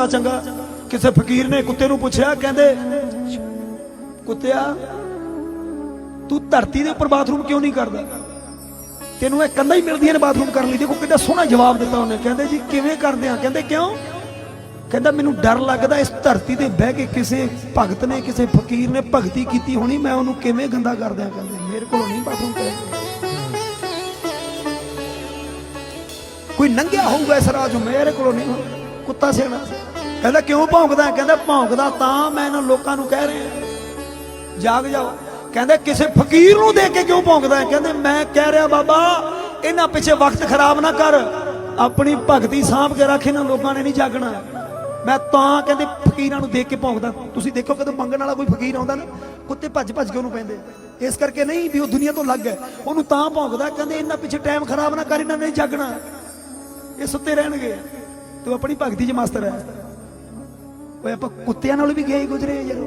ਕੁੱਤਾ ਚੰਗਾ। ਕਿਸੇ ਫਕੀਰ ਨੇ ਕੁੱਤੇ ਨੂੰ ਪੁੱਛਿਆ, ਕਹਿੰਦੇ ਕੁੱਤਿਆ ਤੂੰ ਧਰਤੀ ਦੇ ਉੱਪਰ ਬਾਥਰੂਮ ਕਿਉਂ ਨਹੀਂ ਕਰਦਾ, ਤੈਨੂੰ ਇਹ ਕੰਧਾਂ ਹੀ ਮਿਲਦੀਆਂ ਨੇ ਬਾਥਰੂਮ ਕਰਨ ਲਈ। ਦੇਖੋ ਕਿੰਨਾ ਸੋਹਣਾ ਜਵਾਬ ਦਿੱਤਾ ਉਹਨੇ। ਕਹਿੰਦੇ ਜੀ ਕਿਵੇਂ ਕਰਦੇ ਆ? ਕਹਿੰਦੇ ਕਿਉਂ? ਕਹਿੰਦਾ ਮੈਨੂੰ ਡਰ ਲੱਗਦਾ ਇਸ ਧਰਤੀ ਤੇ ਬਹਿ ਕੇ ਕਿਸੇ ਭਗਤ ਨੇ ਕਿਸੇ ਫਕੀਰ ਨੇ ਭਗਤੀ ਕੀਤੀ ਹੋਣੀ, ਮੈਂ ਉਹਨੂੰ ਕਿਵੇਂ ਗੰਦਾ ਕਰ ਦਿਆਂ। ਕਹਿੰਦੇ ਮੇਰੇ ਕੋਲੋਂ ਨਹੀਂ ਬਾਥਰੂਮ ਕਰੇਗਾ। ਕੋਈ ਨੰਗਿਆ ਹੋਊਗਾ ਇਸ ਰਾਜ ਨੂੰ, ਮੇਰੇ ਕੋਲੋਂ ਨਹੀਂ। ਕੁੱਤਾ ਸਿਆਣਾ ਕਹਿੰਦਾ ਕਿਉਂ ਭੌਂਕਦਾ? ਕਹਿੰਦਾ ਭੌਂਕਦਾ ਤਾਂ ਮੈਂ ਇਹਨਾਂ ਲੋਕਾਂ ਨੂੰ ਕਹਿ ਰਿਹਾ ਜਾਗ ਜਾਓ। ਕਹਿੰਦੇ ਕਿਸੇ ਫਕੀਰ ਨੂੰ ਦੇਖ ਕੇ ਕਿਉਂ ਭੌਂਕਦਾ? ਕਹਿੰਦੇ ਮੈਂ ਕਹਿ ਰਿਹਾ ਬਾਬਾ ਇਹਨਾਂ ਪਿੱਛੇ ਵਕਤ ਖਰਾਬ ਨਾ ਕਰ, ਆਪਣੀ ਭਗਤੀ ਸਾਂਭ ਕੇ ਰੱਖ, ਇਹਨਾਂ ਲੋਕਾਂ ਨੇ ਨਹੀਂ ਜਾਗਣਾ। ਮੈਂ ਤਾਂ ਕਹਿੰਦੇ ਫਕੀਰਾਂ ਨੂੰ ਦੇਖ ਕੇ ਭੌਂਕਦਾ। ਤੁਸੀਂ ਦੇਖੋ ਕਦੋਂ ਮੰਗਣ ਵਾਲਾ ਕੋਈ ਫਕੀਰ ਆਉਂਦਾ ਨਾ, ਕੁੱਤੇ ਭੱਜ ਭੱਜ ਕੇ ਉਹਨੂੰ ਪੈਂਦੇ। ਇਸ ਕਰਕੇ ਨਹੀਂ ਵੀ ਉਹ ਦੁਨੀਆ ਤੋਂ ਲੱਗ ਹੈ, ਉਹਨੂੰ ਤਾਂ ਭੌਂਕਦਾ। ਕਹਿੰਦੇ ਇਹਨਾਂ ਪਿੱਛੇ ਟਾਈਮ ਖਰਾਬ ਨਾ ਕਰ, ਇਹਨਾਂ ਨੇ ਨਹੀਂ ਜਾਗਣਾ, ਇਹ ਸੁੱਤੇ ਰਹਿਣਗੇ, ਤੂੰ ਆਪਣੀ ਭਗਤੀ 'ਚ ਮਸਤ ਰਹਿ। ਓਏ ਆਪਾਂ ਕੁੱਤਿਆਂ ਨਾਲ ਵੀ ਗਏ ਗੁਜ਼ਰੇ ਯਾਰ।